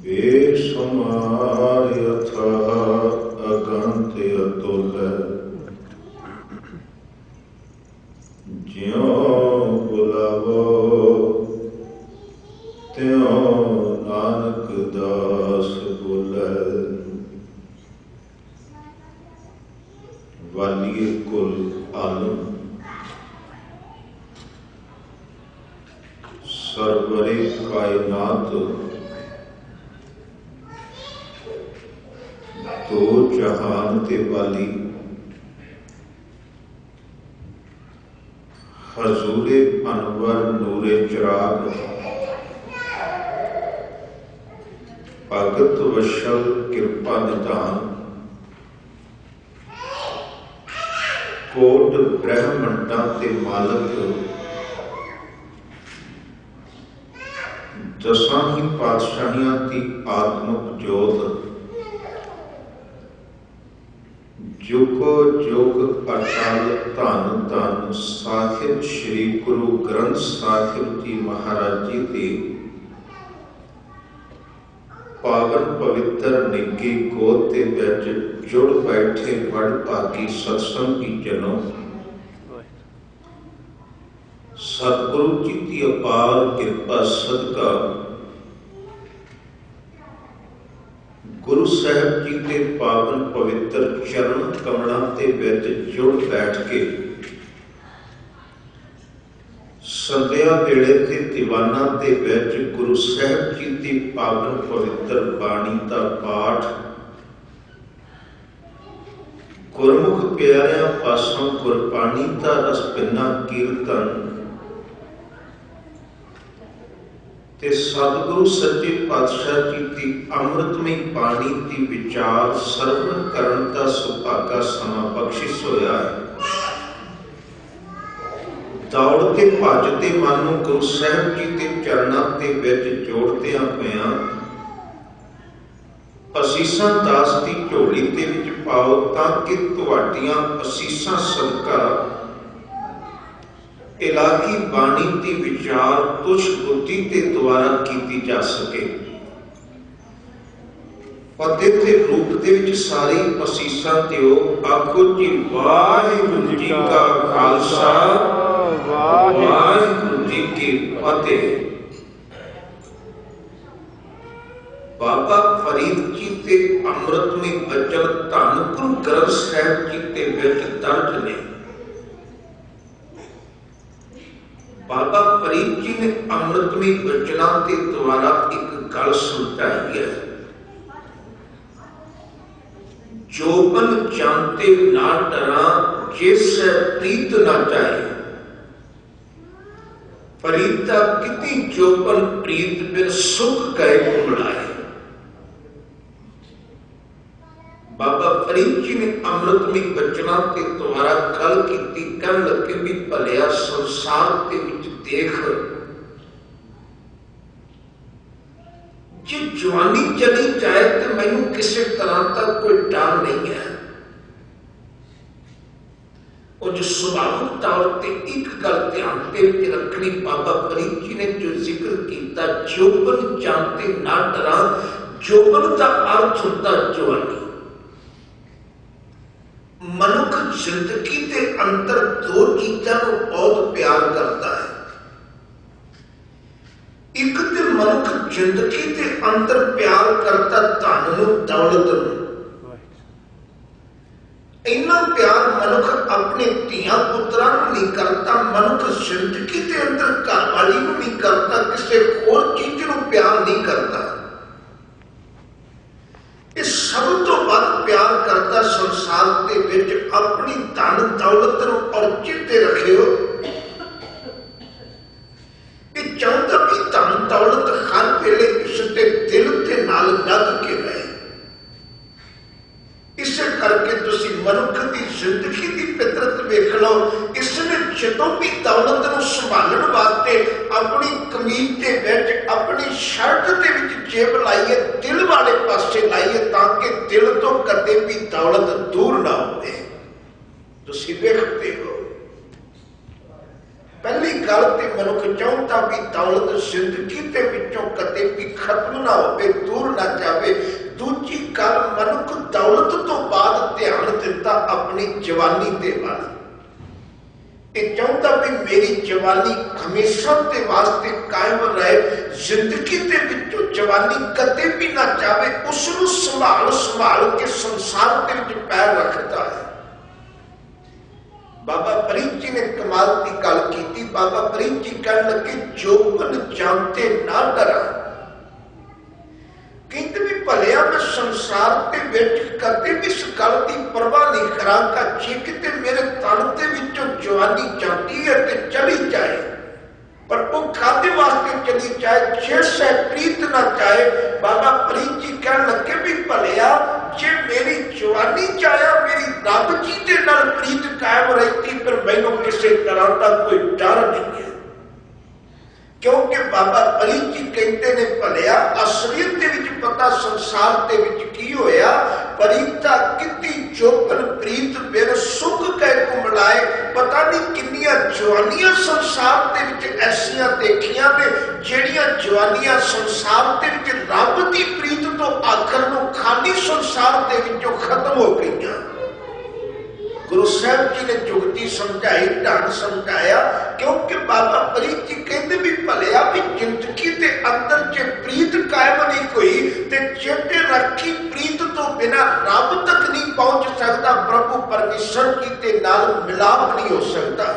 बेसुमार अथाह अगंत अतुल ज्यों बुलावो त्यों नानक दास बोलै। वालिए कुल आलम सरवरे कायनात दो जहान ते वाली हजूरे अनवर नूरे चिराग भगत वशल कृपा निधान कोट ब्रह्मंडा ते मालक दसां ही पातशाहियां की आत्मक जोत जुगो जुग अटल धन धन साहिब श्री गुरु ग्रंथ साहिब जी महाराज जी की पावन पवित्र निੱਘੀ गोद के विच जुड़ बैठे बड़ भागी सत्संग की जनों। सतगुरु जी की अपार कृपा सदका गुरु साहब जी के पावन पवित्र चरण कमलों के विच जुड़ बैठ के संध्या वेले के दीवाना के विच गुरु साहब जी की पावन पवित्र बाणी का पाठ गुरमुख प्यारिया पासों गुरबाणी का रस पिना कीर्तन ते सतगुरु सच्चे पातशाह जी की अमृतमय बाणी की विचार सरवण करन का सुभागा समा बख्शिश होया है। दौड़ते भजते मन नूं गुरु साहब जी के चरणों के विच जोड़दियां होइयां असीसां दास की झोली दे विच पाओ ताकि तुहाडीआं असीसां सदका इलाही बाणी की विचार तुछ बुद्धि के द्वारा की जा सके। फतेह के रूप के विच सारी असीसां दिओ। आखो जी वाहिगुरू जी का खालसा वाहिगुरू जी की फतेह। बाबा फरीद जी के अमृतमय वचन धन गुरु ग्रंथ साहिब जी के विच दर्ज ने। बाबा फरीद जी ने अमृतमय वचनों के द्वारा एक गल समझाई है। जोबन जानते ना डरा जिस प्रीत ना जाए। फरीदा कितनी जोबन प्रीत बिन सुख गए घुमड़ाए। बाबा फरीद जी ने अमृतमय वचनों के द्वारा गल की कहन लगे भी भलिया संसार के विच देख जे जवानी चली जाए तो मैनू किसी तरह का कोई डर नहीं है। और जो स्वाभाविक तौर पर एक गल ध्यान के रखनी बाबा फरीद जी ने जो जिक्र किया जोबन जानते ना डरा। जोबन का अर्थ होता जवानी। मनुख जिंदगी के अंदर दो चीजों को बहुत प्यार करता है। एक तो मनुख जिंदगी के अंदर प्यार करता धन नूं दौलत नूं। इन्ना प्यार मनुख अपने धियां पुत्रां नूं नहीं करता। मनुख जिंदगी के अंदर घर वाली नूं नहीं करता। किसी होर चीज नूं प्यार नहीं करता। सब तो वध प्यार करता संसार के विच अपनी धन दौलत और चेते रखियो चाहता भी धन दौलत हर वेले इसके दिल के नाल लग के रहे। इस करके तुसी मनुख की जिंदगी की फितरत वेख लो। इसने जदों भी दौलत नूं संभालण वास्ते अपनी कमीज के विच अपनी शर्ट के विच जेब लाइए दिल वाले पासे लाइए ताकि दिल तो कदे भी दौलत दूर ना होवे। तुसी वेखते हो पहली गल ते मनुख चाहता भी दौलत जिंदगी के विचों कदे कदे भी खत्म ना हो, दूर ना जाए। दूजी गल, मनुख दौलत तो बाद ध्यान दिता अपनी जवानी दे वाल। ये चाहता भी मेरी जवानी हमेशा के वास्ते कायम रहे, जिंदगी के विचों जवानी कदे भी ना जाए। उसनू संभाल संभाल के संसार के विच पैर रखता है। बाबा फरीद जी ने कमाल की गल की। बाबा फरीद जी कह लगे, जोबन जानते ना डरा। कहते भी भलिया मैं संसार के विच कदे भी इस गल की परवाह नहीं करांगा, जे किते मेरे तन के विचों जवानी जाती है ते चली जाए, पर वो कादे वास्ते चली जाए, जिस प्रीत ना जाए। बाबा फरीद जी कह लगे भी भलिया जे मेरी जवानी जाया, मेरी रब जी के नाल प्रीत कायम रहती, फिर मैनू किसी तरह का कोई डर नहीं है। क्योंकि बाबा फरीद जी कहते ने भलिया असलियत दे विच पता संसार दे विच की होया। प्रीता किती चोपन प्रीत बिन सुख कै कुमलाए। पता नहीं किन्नियां जवानियां संसार दे विच ऐसियां देखियां ने, जेड़ियां जवानियां संसार दे विच रब दी प्रीत तो आखर नूं खाली संसार दे विचों खत्म हो गईयां। गुरु साहब जी ने जुगती समझाई, ढंग समझाया। क्योंकि बाबा फरीद जी कहते भी भलिया भी जिंदगी के अंदर जे प्रीत कायम नहीं हुई, ते चेते रखी प्रीत तो बिना रब तक नहीं पहुंच सकता, प्रभु परमेश्वर जी के नाल मिलाप नहीं हो सकता।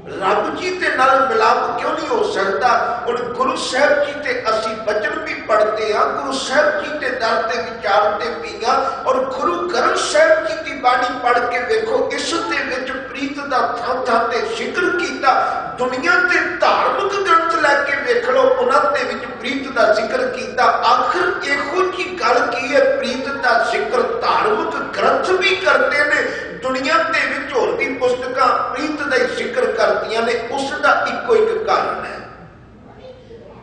रब जी के नाल मिलाप क्यों नहीं हो सकता? और गुरु साहब जी ते असी वचन भी पढ़ते हैं, गुरु साहब जी के दर ते विचारते भी हैं, और गुरु ग्रंथ साहब जी की बाणी पढ़ के देखो, इस दे विच प्रीत दा थां थां ते जिक्र कीता। दुनिया के धार्मिक ग्रंथ लैके वेख लो, उन्हां दे विच प्रीत दा जिक्र कीता। आखिर इहो जी गल की है, प्रीत दा जिक्र धार्मिक ग्रंथ भी करते ने, दुनिया के विच होर भी पुस्तकां प्रीत दा जिक्र करदियां ने। उसदा इको एक कारण है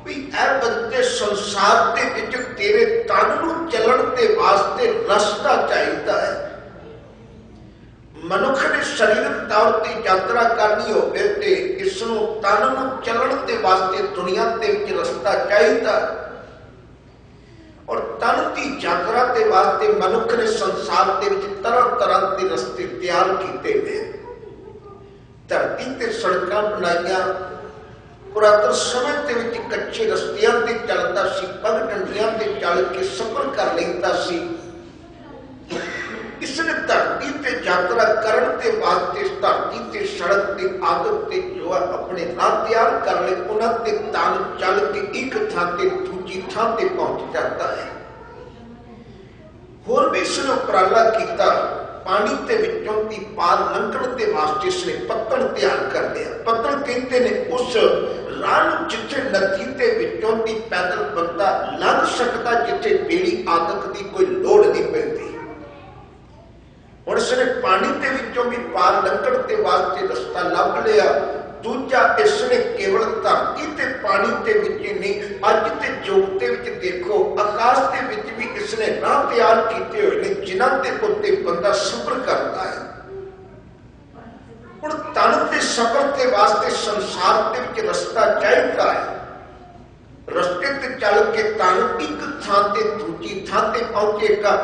भी ऐ बंदे संसार दे विच तेरे तन नूं चलण दे वास्ते रस्ता चाहिदा है। मनुख ने शरीरक तौर ते यात्रा करनी होवे ते इसनूं तन नूं चलण दे वास्ते दुनिया दे विच रस्ता चाहिदा। और तन की यात्रा के वास्ते मनुख ने संसार के तरह तरह के रस्ते तैयार किए हैं। धरती ते सड़कां बनाईयां, पुरातन समय के कच्चे रस्तियां ते चलता सी, पग डंडियां ते चल के सफर कर लेता सी। इसने धरती ते यात्रा करने के वास्ते धरती ते सड़क के आदत ते जो अपने राह तैयार कर ले, उन्होंने तन चल के एक थां ते दूजी थां ते पहुंच जाता है। होर भी इसने उपराला किया, पानी के विचों की पार लंघण के वास्ते इसने पत्तन तैयार कर लिया। पत्तन कहते ने उस राह जिथे नदी के विचों की पैदल बंदा लंघ सकता, जिथे बेड़ी आदत की कोई लोड़ नहीं पैंदी। हुण इसने पानी के विचों भी पार लंघण के वास्ते रस्ता लभ लिया। दूजा, इसने केवल धरती ते पानी के विच नहीं, अज के युग के विच देखो आकाश के विच भी इसने राह तैयार किए हुए हैं, जिन्हां दे उत्ते बंदा सफर करता है। हुण तन के सफर के वास्ते संसार के विच रस्ता चाहिदा है। रस्ते ते चल के तन एक थां ते दूजी थां ते पहुंचेगा।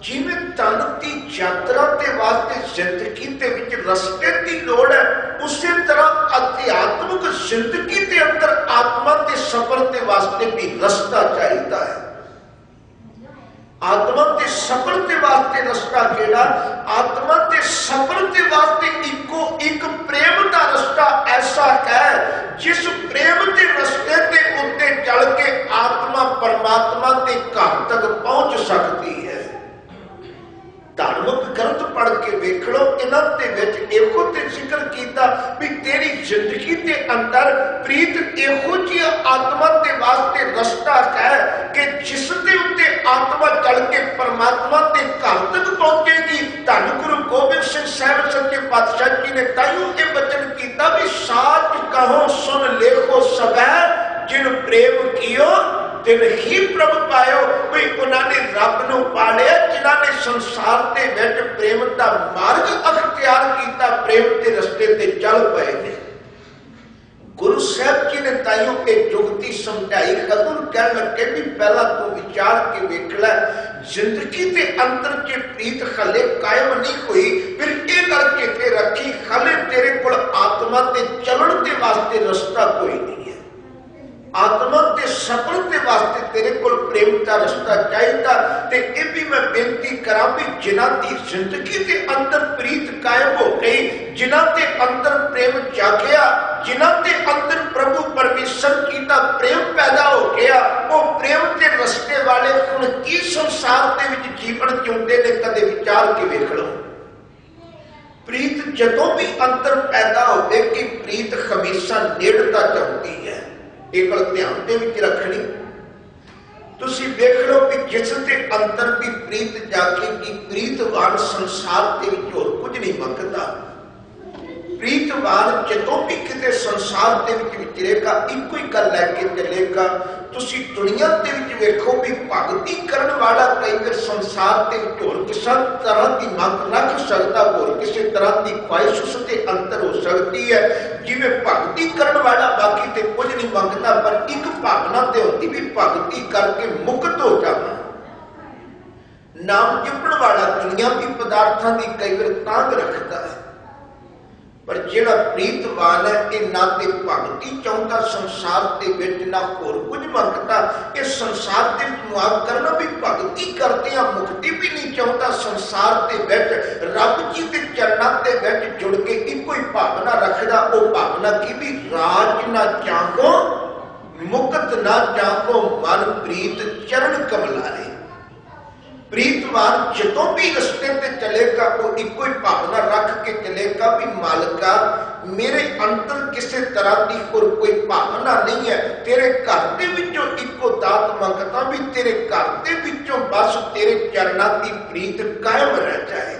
जिवें तन की यात्रा के वास्ते जिंदगी के विच रस्ते की लोड़ है, उसी तरह अध्यात्मिक जिंदगी के अंदर आत्मा के सफर के वास्ते भी रस्ता चाहिए है। आत्मा के सफर के वास्ते रस्ता केड़ा? आत्मा के सफर के वास्ते इको एक प्रेम का रस्ता ऐसा है, जिस प्रेम के रस्ते के उत्ते चल के आत्मा परमात्मा के घर तक पहुंच सकती है। धार्मिक ग्रंथ पढ़ के वेख लो, इन्हां दे विच इहो ते जिक्र कीता भी तेरी जिंदगी के अंदर प्रीत इहो जी आत्मा के वास्ते रस्ता है कि जिस दे उत्ते आत्मा चल के परमात्मा के घर तक पहुंचेगी। धन गुरु गोबिंद सिंह साहिब सच्चे पातशाह जी ने ताइयों ये वचन किया भी साच कहो सुन लेखो सबै, जिन प्रेम कियो तिन ही प्रभु पायो। कोई उन्होंने रब नूं पा लिया, जिन्होंने संसार के विच प्रेम का मार्ग अख्तियार किया, प्रेम के रस्ते ते चल पे ने। गुरु साहब जी ने ताइयों के जुगती समझाई, कदम कह लगे भी पहला तू विचार के वेख लै, जिंदगी के अंदर जे प्रीत हले कायम नहीं हुई, फिर ये गल चेते रखी हले तेरे को आत्मा ते चलण के वास्ते रस्ता कोई नहीं है। आत्मा के सफर के वास्ते तेरे को प्रेम का रस्ता चाहिए। ते ये भी मैं बेनती करा भी जिन्हां की जिंदगी के अंदर प्रीत कायम हो गई, जिन्हां के अंदर प्रेम जागया, जिन्हां के अंदर प्रभु परमेश्वर की दा प्रेम पैदा हो गया, वो प्रेम के रस्ते वाले हुण की संसार के विच जीवन जिउंदे ने, कदे विचार के वेख लो। प्रीत जदों भी अंदर पैदा होगी, प्रीत हमेशा नेड़ता चाहती है। एक गल ध्यान दे विच रखनी, तुसी देख लो कि जिस दे अंदर भी प्रीत जागेगी, प्रीतवान संसार के विच होर कुछ नहीं मंगता। प्रीतवान जदों भी किते संसार के विच विचरेगा, इको ही गल लैके चलेगा। तुसी दुनिया के विच वेखो भी भगती करन वाला कई बार संसार के विच होर किसी तरह की मंग रख सकता, होर किसी तरह की ख्वाहिश उसके अंदर हो सकती है। जिवें भगती करन वाला बाकी ते कुछ नहीं मंगता, पर एक भावना ते होती भी भगती करके मुक्त हो जाना। नाम जपण वाला दुनियावी पदार्थों की कई बार तांग रखता है, पर जिहड़ा प्रीतवान है ये ना ते भगती चाहता संसार के विच, ना होर कुछ मंगता। इस संसार के मुआग करना भी भगती करते हैं, मुक्ति भी नहीं चाहता संसार के विच। रब जी के चरणों के विच जुड़ के इको ही भावना रखदा, वो भावना की भी राज ना जागो मुक्त ना जागो मन प्रीत चरण कमलारे। प्रीतवान जदों भी रस्ते पे चलेगा, वो इको ही भावना रख के चलेगा भी मालिका मेरे अंदर किसी तरह की कोई भावना नहीं है, तेरे घर के विचों इको दात मंगता भी तेरे घर के विचों बस तेरे चरणों की प्रीत कायम रह जाए।